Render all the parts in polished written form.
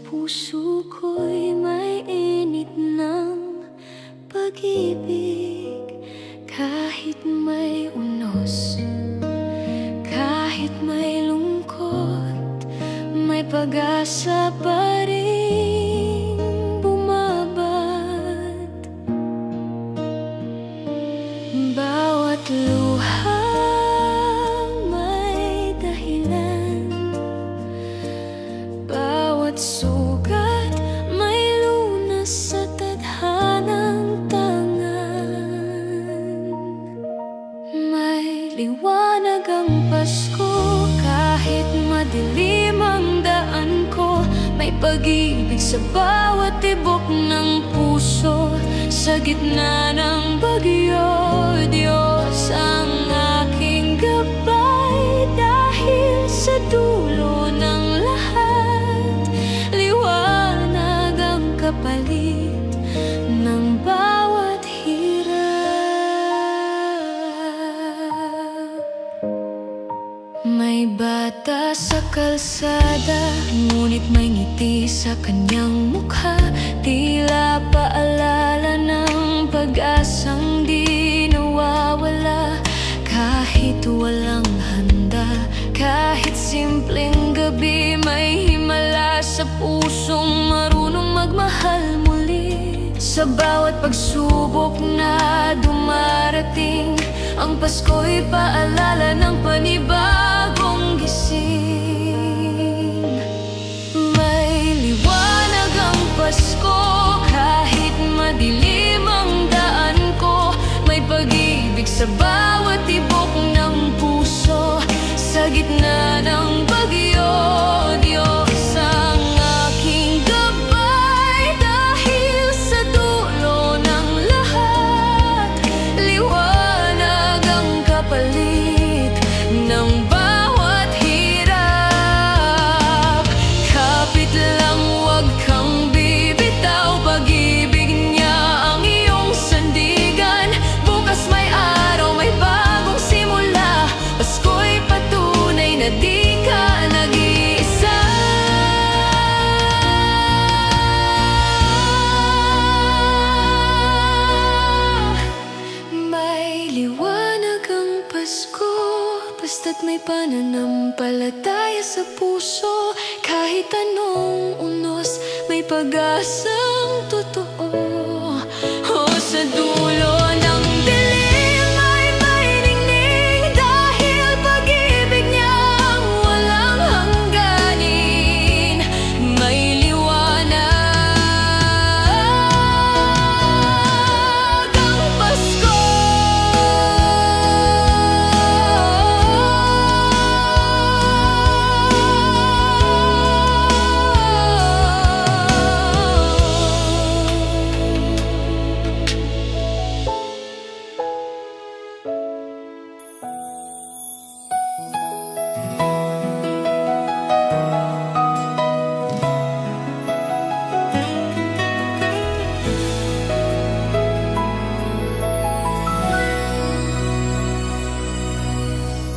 puso ko'y may init ng pag-ibig. Kahit may unos, kahit may lungkot, may pag-asa pa rin bumabad. Bawat luha may dahilan, bawat sugat may lunas sa tadhanang tangan. May liwanag ang Pasko kahit madilim ang daan ko. May pag-ibig sa bawat tibok ng puso. Sa gitna ng bagyo, Diyos ang aking gabay. Dahil sa dulo ng lahat, liwanag ang kapalit ng bawat hirap. May bata sa kalsada, ngunit may ngiti sa kanyang mukha. Tila paalala ng pag-asang di nawawala. Kahit walang handa, kahit simpleng gabi, may himala sa pusong marunong magmahal muli. Sa bawat pagsubok na dumarating, ang Pasko'y paalala ng panibagong gising. May liwanag ang Pasko kahit madilim ang daan ko. May pag-ibig sa bawat tibok ng puso. Sa gitna ng bagyo, Diyos ang aking gabay. Dahil sa dulo ng lahat, liwanag ang kapalit ng bawat hirap. Kapit lang, huwag kang bibitaw. Pag-ibig niya ang iyong sandigan. Bukas may araw, may bagong simula. Pasko'y patunay na di ka nag-iisa. May liwanag ang Pasko, basta't may pananampalataya sa puso. Kahit anong unos, may pag-asang totoo. O sa dulo ng dilim ay may ningning. Dahil pag-ibig niya ang walang hangganin. May liwanag ang Pasko.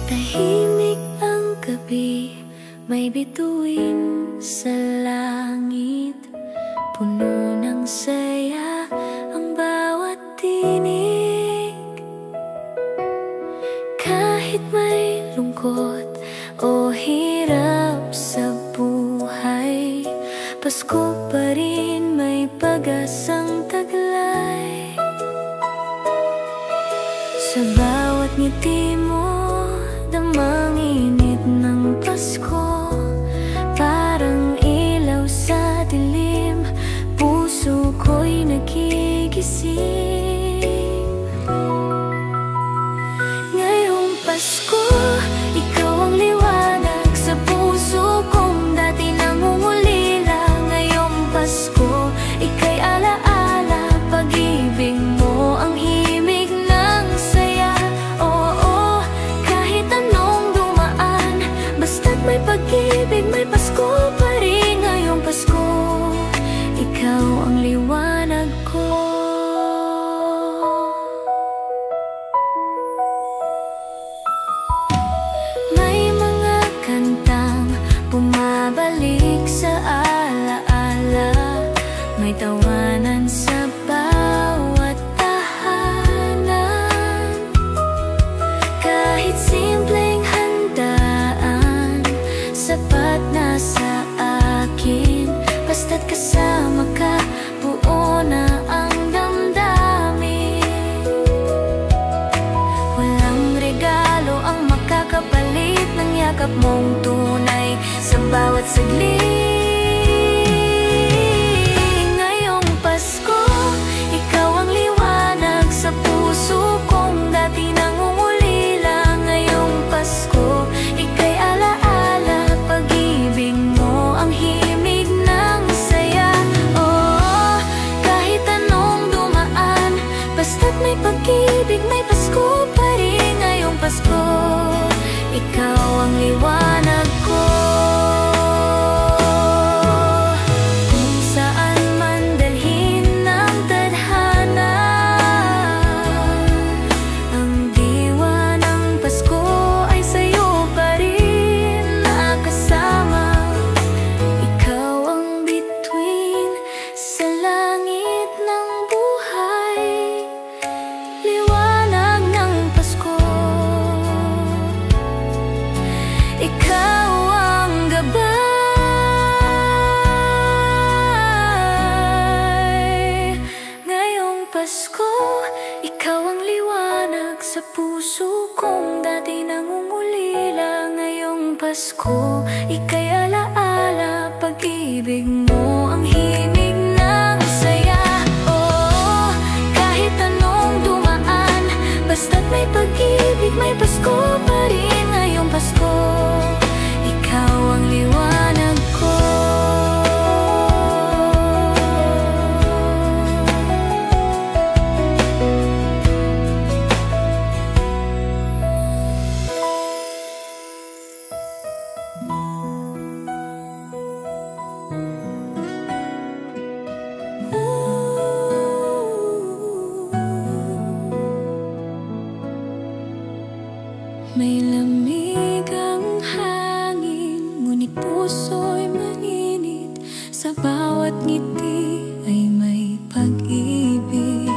Tahimik ang gabi, may bituin sa langit. Puno ng saya ang bawat tinig. Kahit may lungkot o hirap sa buhay, Pasko pa rin may pag-asang taglay. Sa bawat ngiti mo, damang init ng Pasko. Parang ilaw sa dilim, puso ko'y nagigising. Ngayong Pasko, ikaw ang liwanag sa puso kong dati nangungulila. Ngayong Pasko, ika'y alaala, pag-ibig mo ang himig ng saya. Oo, kahit anong basta't kasama ka, buo na ang damdamin. Walang regalo ang makakapalit ng yakap mong tunay sa bawat saglit. Ngayong Pasko, ikaw ang liwanag sa puso kong dati nangungulila. Ngayong Pasko, ika'y alaala, pag-ibig mo ang himig ng saya. Oh, kahit anong dumaan, basta't may pag-ibig, may Pasko pa rin. Ngayong Pasko, ikaw ang liwanag ko. Kung saan man dalhin ng tadhana, ang diwa ng Pasko ay sa'yo pa rin nakasama. Ikaw ang bituin sa langit ng buhay, liwanag ng Pasko. Ikaw ang gabay. Ngayong Pasko, ikaw ang liwanag sa puso kong dati nangungulila. Ngayong Pasko, ika'y alaala, pag-ibig mo ang himig ng saya. Oh, kahit anong dumaan, basta't may pag-ibig, may Pasko pa rin. Ngayong Pasko, ikaw ang liwanag ko. May lamig ang hangin, ngunit puso'y maninit. Sa bawat ngiti ay may pag-ibig.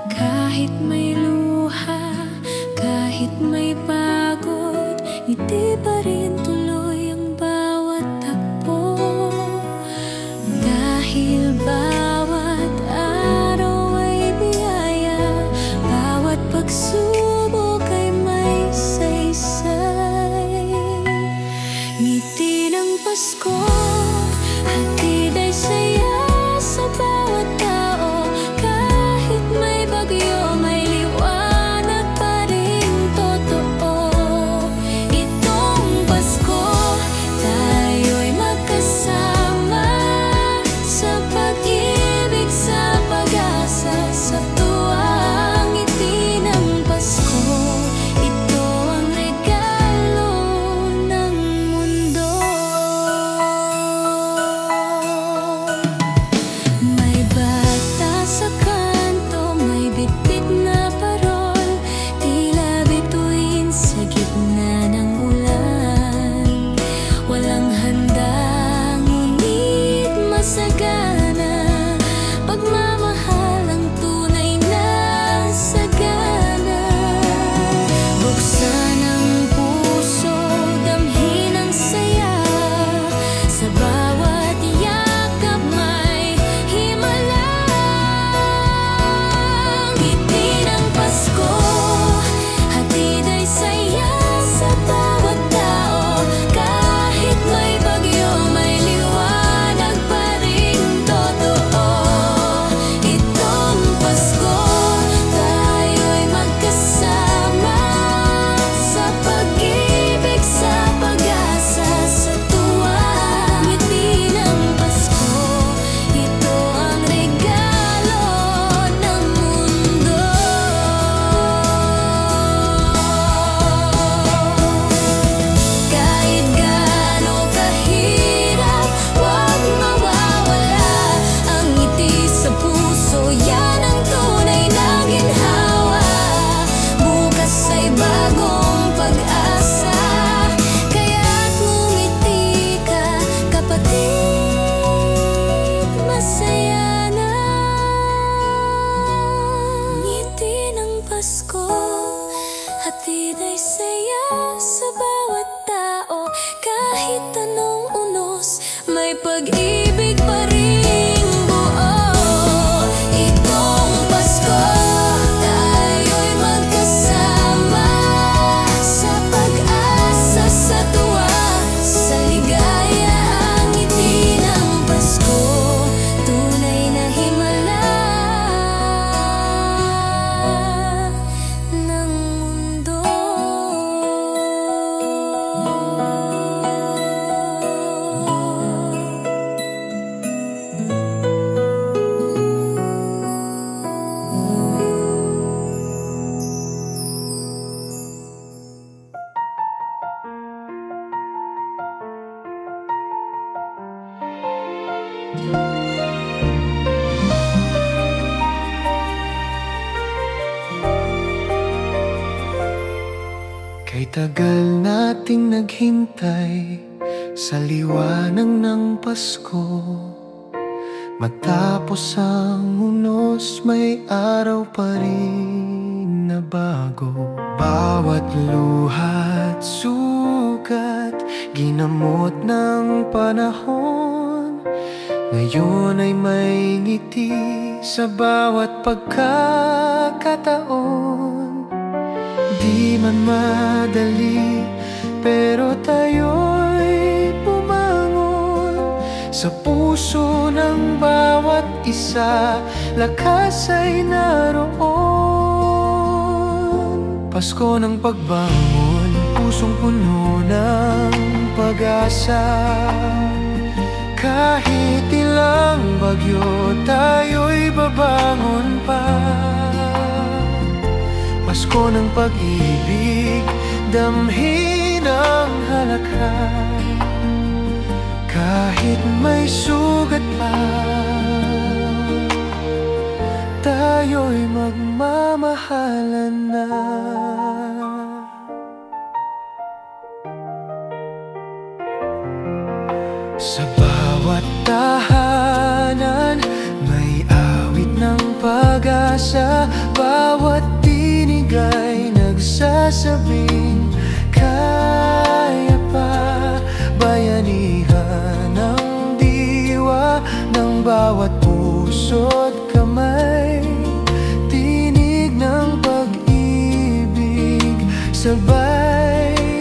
Kahit may luha, kahit may pagod, ngiti pa rin tuloy ang bawat takbo. Dahil bawat araw ay biyaya, bawat pagsubok ay may saysay. Ngiti ng Pasko, hatid ay saya sa bawat tao. Kahit may bagyo, may liwanag pa rin totoo. Itong Pasko, tayo'y magkasama sa pag-ibig, sa pag-asa, sa tuwang ngiti ng Pasko. Ito ang regalo ng mundo. May bata sa kanto, may bitbit na parol, tila bituin sa gitna ng ulan. Walang handang ngunit masagana, pagmamahal ang tunay na sagana. Buksan ang puso, damhin ang saya, sa bawat yakap may himala. Ngiti ng Pasko, hatid ay saya sa bawat tao. Kahit may bagyo, may liwanag pa rin totoo. Itong Pasko, tayo'y magkasama sa pag-ibig, sa pag-asa, sa tuwang ngiti ng Pasko. Ito ang regalo ng mundo. Kahit gaano kahirap, huwag mawawala ang ngiti sa puso. Yan ang tunay na ginhawa. Bukas ay bagong pag-asa, kaya't ngumiti ka, kapatid, masaya na. Ngiti ng Pasko, hatid ay saya sa bawat tao. Kahit anong unos, may pag-ibig Kay tagal nating naghintay sa liwanag ng Pasko. Matapos ang unos, may araw pa rin na bago. Bawat luha't sugat, ginamot ng panahon. Ngayon ay may ngiti sa bawat pagkakataon. Di man madali, pero tayo'y bumangon. Sa puso ng bawat isa, lakas ay naroon. Pasko ng pagbangon, pusong puno ng pag-asa. Kahit ilang bagyo, tayo'y babangon pa. Pasko ng pag-ibig, damhin ang halakhak. Kahit may sugat pa, tayo'y magmamahalan na. Sa bawat tahanan, may awit ng pag-asa. Bawat tinig ay nagsasabing kaya pa. Bayanihan ang diwa ng bawat puso't kamay. Tinig ng pag-ibig, sabay-sabay.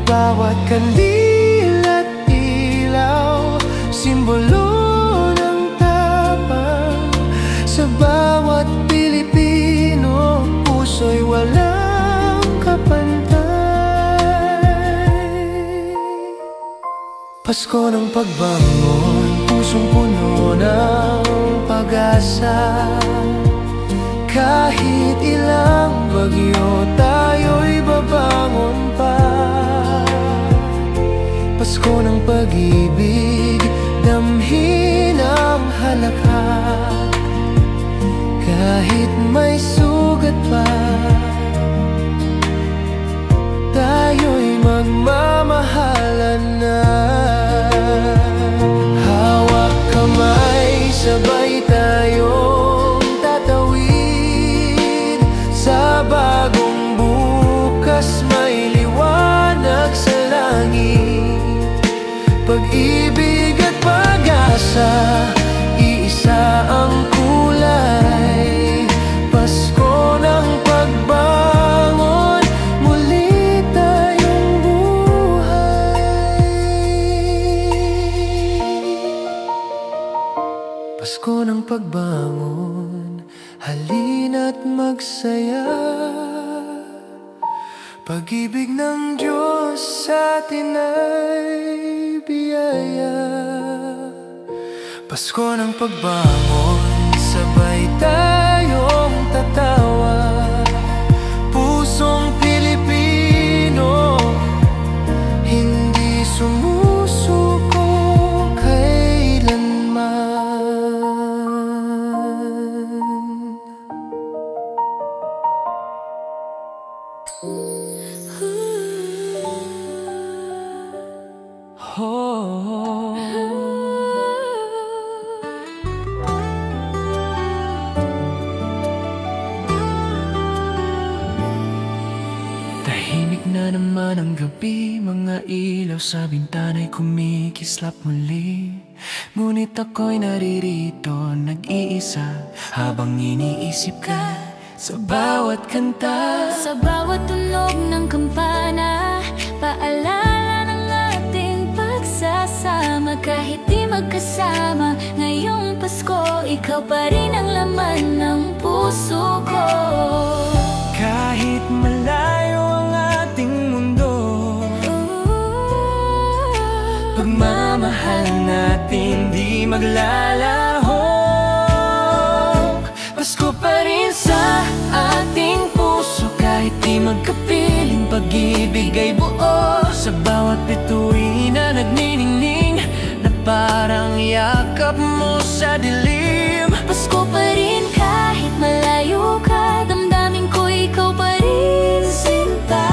Bawat kandil at ilaw, simbolo ng tapang. Sa bawat Pilipino, puso'y walang kapantay. Pasko ng pagbangon, pusong puno ng pag-asa. Kahit ilang bagyo, tayo'y babangon pa. Pasko ng pag-ibig, damhin ang halakhak. Kahit may sugat pa, tayo'y magmamahalan na. Hawak kamay, sabay tayong tatawid. Sa bagong bukas, may liwanag sa langit. Pag-ibig at pag-asa, iisa ang kulay. Pasko ng pagbangon, muli tayong buhay. Pasko ng pagbangon, halina't magsaya. Pag-ibig ng Diyos sa atin ay biyaya. Pasko ng pagbangon, sabay tayong tatawa. Pusong Pilipino, hindi sumusuko kailanman. Tahimik na naman ang gabi, mga ilaw sa bintana'y kumikislap muli. Ngunit ako'y naririto, nag-iisa, habang iniisip ka sa bawat kanta. Sa bawat tunog ng kampana, paalala ng ating pagsasama. Kahit di magkasama, ngayong Pasko, ikaw pa rin ang laman ng puso ko. Kahit malayo ang ating mundo, pagmamahal natin di maglalaho. Pasko pa rin sa ating puso, kahit di magkapiling, pag-ibig ay buo. Sa bawat bituin na nagniningning, na parang yakap mo sa dilim. Pasko pa rin kahit malayo ka, damdamin ko ikaw pa rin, sinta.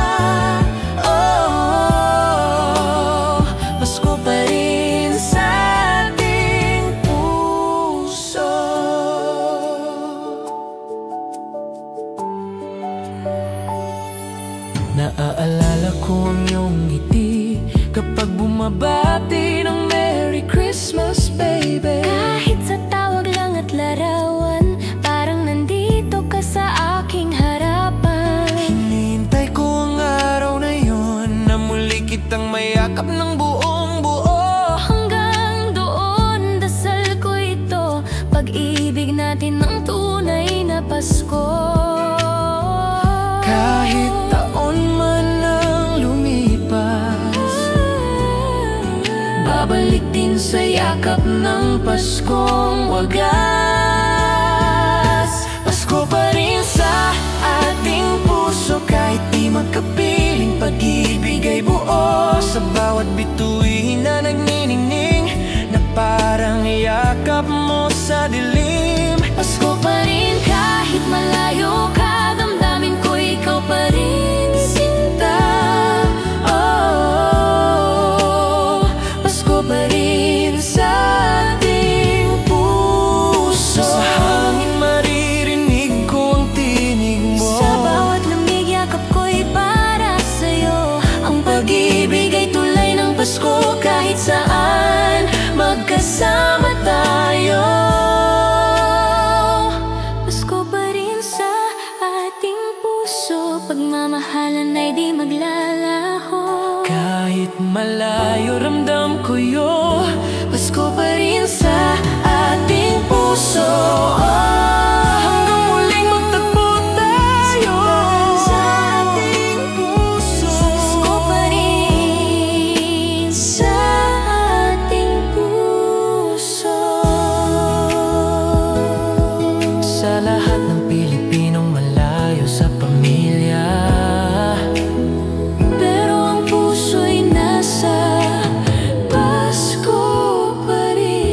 Naaalala ko ang iyong ngiti kapag bumabati ng Merry Christmas, baby. Kahit sa tawag lang at larawan, parang nandito ka sa aking harapan. Hinihintay ko ang araw na yun, na muli kitang mayakap ng buong buo. Hanggang doon, dasal ko ito, pag-ibig natin ng tunay na Pasko. Kahit taon man ang lumipas, babalik din sa yakap ng Paskong wagas. Pasko pa rin sa ating puso, kahit di magkapiling, pag-ibig ay buo. Sa bawat bituin na nagniningning, na parang yakap mo sa dilim. Pasko pa rin kahit malayo ka, damdamin ko ikaw pa rin, sinta. Oh, Pasko pa rin sa ating puso. Sa hangin maririnig ko ang tinig mo. Sa bawat lamig yakap ko'y para sa'yo. Ang pag-ibig ay tulay ng Pasko, kahit saan magkasama tayo. Pasko pa rin sa ating puso, pagmamahalan ay di maglalaho. Kahit malayo ramdam ko yun, Pasko pa rin sa ating puso. Hanggang muling magtagpo tayo sa ating puso. Pasko pa rin sa ating puso. Sa lahat ng Pilipinong malayo sa pamilya, Pero ang puso'y nasa Pasko pa rin.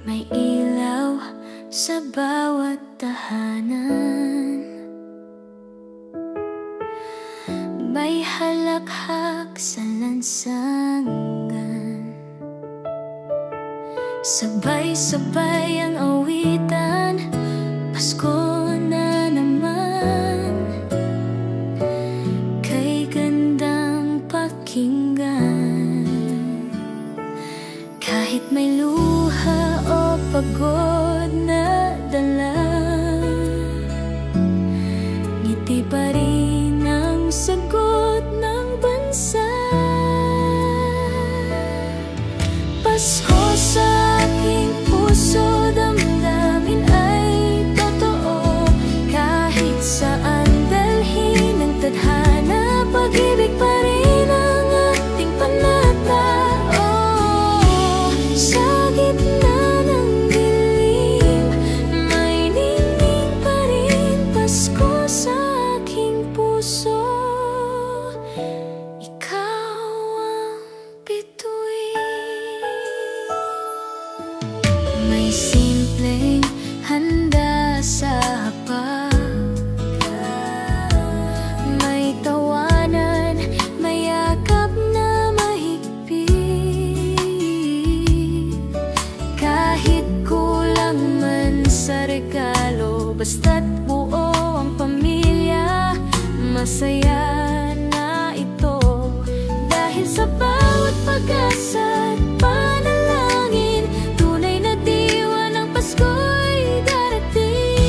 May ilaw sa bawat tahanan, may halakhak sa lansangan, sabay-sabay ang awitan, Pasko na naman, kay gandang pakinggan. Kahit may luha o pagod na dala, ngiti pa rin ang sagot ng bansa. Pasko sa aking puso, damdamin ay totoo. Kahit saan dalhin ng tadhana, pag-ibig pa rin ang ating panata. Oh, sa gitna ng dilim, may ningning pa rin Pasko sa aking puso. Ikaw ang bituin. May simpleng handa sa hapag, may tawanan, may yakap na mahigpit. Kahit kulang man sa regalo, basta't buo ang pamilya, masaya na ito. Dahil sa bawat pag-asa at panalangin, tunay na diwa ng Pasko'y darating.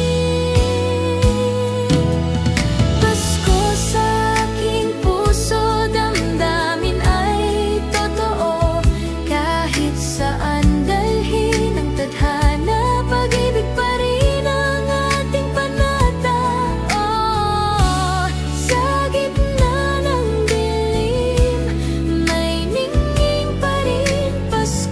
Pasko sa aking puso, damdamin ay totoo. Kahit saan dalhin ang tadhana, pag-ibig pa rin ang ating panata. Oh, sa gitna ng dilim, may ningning pa rin Pasko.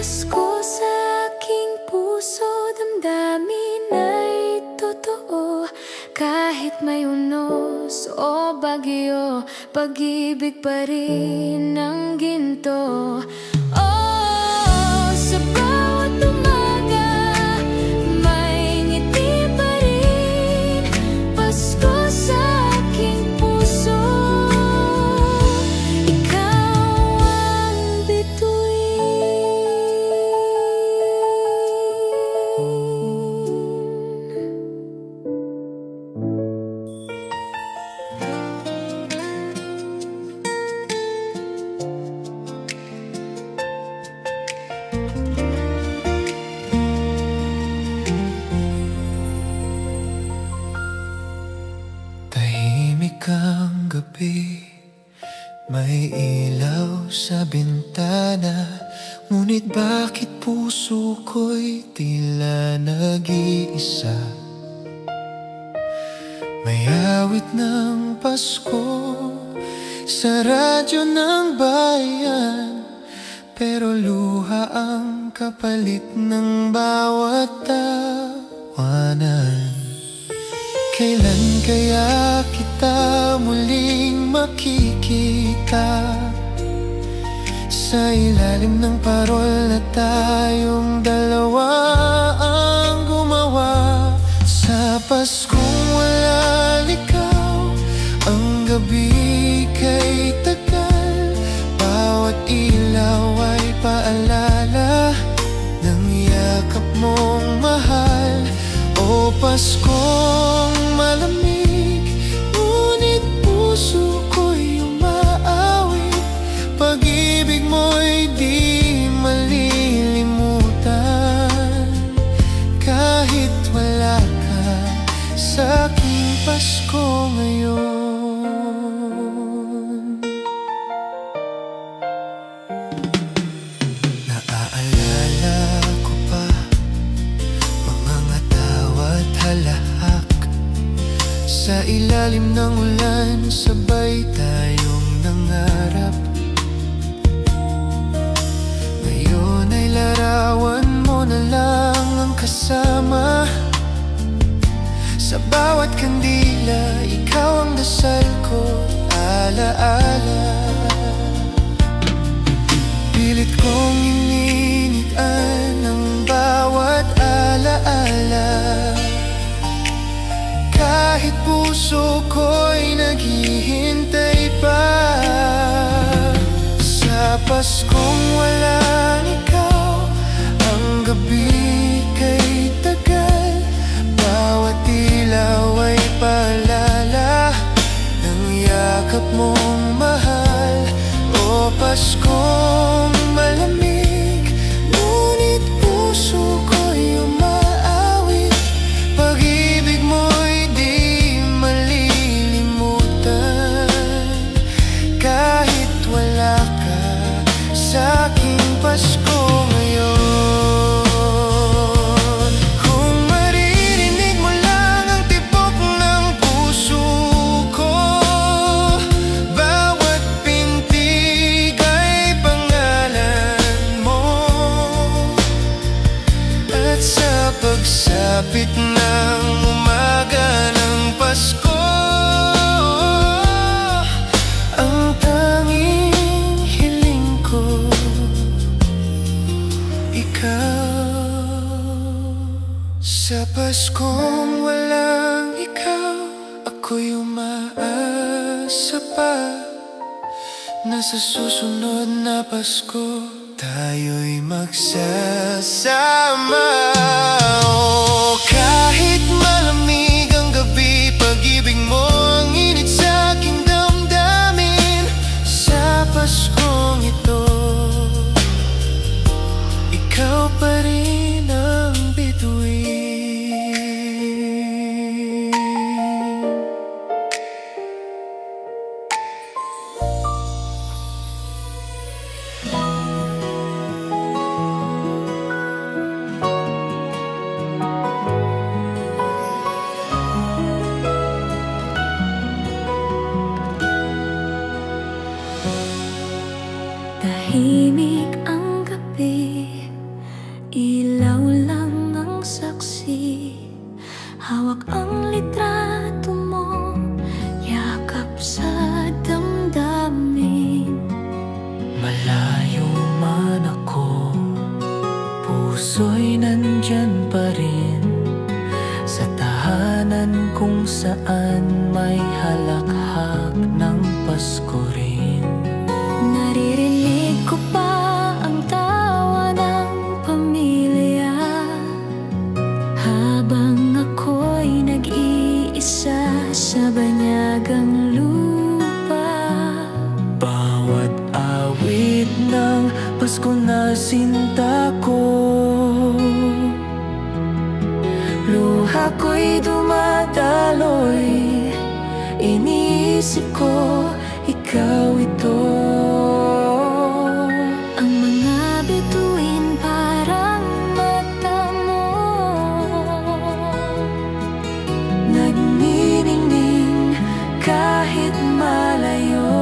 Pasko sa aking puso, damdamin ay totoo. Kahit may unos o bagyo, pag-ibig pa rin ang ginto. Oh, sa bawat umaga, may ngiti pa rin. Pasko sa aking puso, ikaw ang bituin. Tahimik ang gabi, may ilaw sa bintana. Ngunit bakit puso ko'y tila nag-iisa? May awit ng Pasko sa radyo ng bayan, pero luha ang kapalit ng bawat tawanan. Kailan kaya kita muling makikita? Sa ilalim ng parol na tayong dalawa ang gumawa. Sa Paskong wala ikaw, ang gabi kay tagal. Bawat ilaw ay paalala ng yakap mong mahal. O Paskong malamig, ngunit puso ko'y umaawit. Pag-ibig mo'y di malilimutan. Kahit wala ka sa aking Pasko ngayon. Naaalala ko pa mga ngataw at halahak. Sa ilalim ng ulan, sabay tayong nangarap. Ngayon ay larawan mo na lang ang kasama. Sa bawat kandila, ikaw ang dasal ko, alaala. Pilit kong ininitan ang bawat alaala. Kahit puso ko'y naghihintay pa. Sa Paskong walang ikaw, ang gabi kay tagal. Bawat ilaw ay paalala ng yakap mong mahal. O Paskong malamig, ngunit puso ko'y umaawit. Pag-ibig mo'y di malilimutan. Kahit wala ka sa aking Pasko ngayon. Kung maririnig mo lang ang tibok ng puso ko, bawat pintig ay pangalan mo. At sa pagsapit ng umaga ng Pasko, ang tanging hiling ko, ikaw. Sa Paskong walang ikaw, ako'y umaasa pa na sa susunod na Pasko tayo'y magsasama. Oh, kahit malamig ang gabi, pag-ibig mo ang init sa aking damdamin. Sa Paskong ito, ikaw pa rin ang bituin. puso'y nandyan pa rin sa tahanan kung saan may halakhak ng Pasko rin. Naririnig ko pa ang tawa ng pamilya habang ako'y nag-iisa sa banyagang lupa. Bawat awit ng Pasko na sinta ko, luha ko'y dumadaloy, iniisip ko ikaw ito. Ang mga bituin parang mata mo, nagniningning kahit malayo.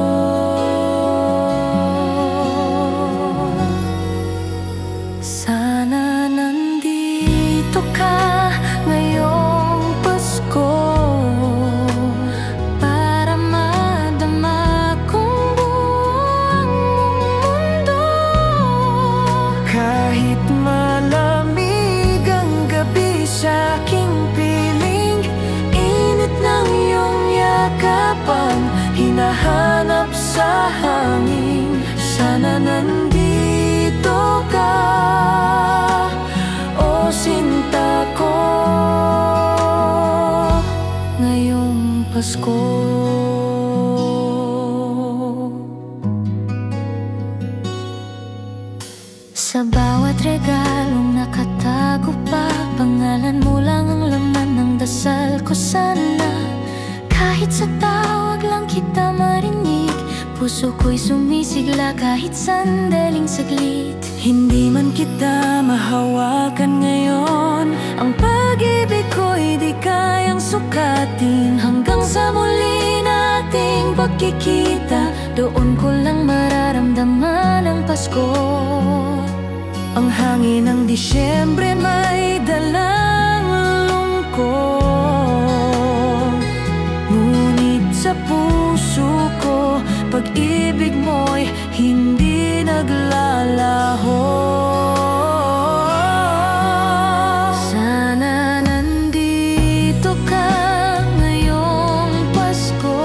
Sana nandito ka ngayong Pasko para madama kong buong mundo. kahit malamig ang gabi sa aking piling, init ng iyong yakapang hinahanap sa hangin. Sana nandito ka, o sinta ko, Ngayong Pasko. Sa bawat regalong nakatago pa, pangalan mo lang ang laman ng dasal ko sana. Kahit sa tawag lang kita marinig, puso ko'y sumisigla kahit sandaling saglit. hindi man kita mahawakan ngayon, ang pag-ibig ko'y di kayang sukatin. Hanggang sa muli nating pagkikita, doon ko lang mararamdaman ang Pasko. Ang hangin ng Disyembre may dalang lungkot, ngunit sa puso ko pag-ibig mo'y hindi naglalaho. Sana nandito ka ngayong Pasko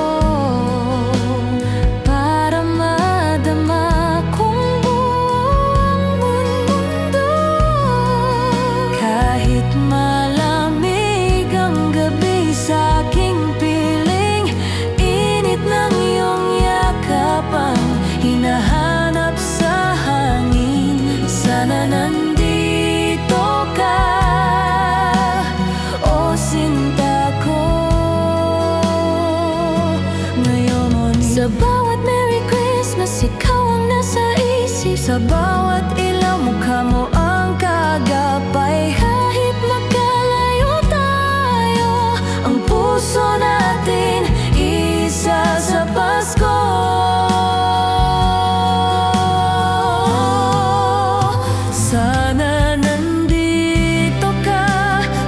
para madama kong buong mundo. Kahit malamig ang gabi sa aking piling, init ng iyong yakapang hinahanap sa hangin. Sana nandito ka, o sinta ko, ngayon mo ni. Sa bawat Merry Christmas, ikaw ang nasa isip. Sa bawat ilaw, mukha mo ang kagapay. Kahit magkalayo tayo, Ang puso natin isa sa Pasko. Sana nandito ka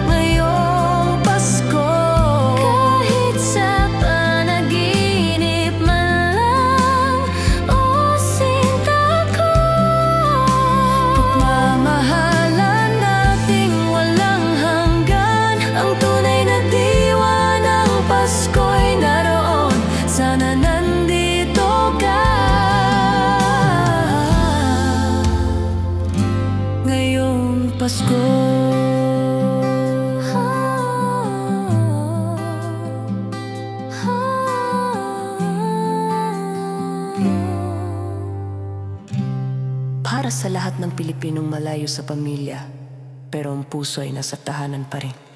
ngayong Pasko, kahit sa panaginip man lang, o sinta ko. pagmamahalan nating walang hanggan. Ang tunay na diwa ng Pasko'y naroon. Sana nandito ka ngayong Pasko. Para sa lahat ng Pilipinong malayo sa pamilya, pero ang puso ay nasa tahanan pa rin.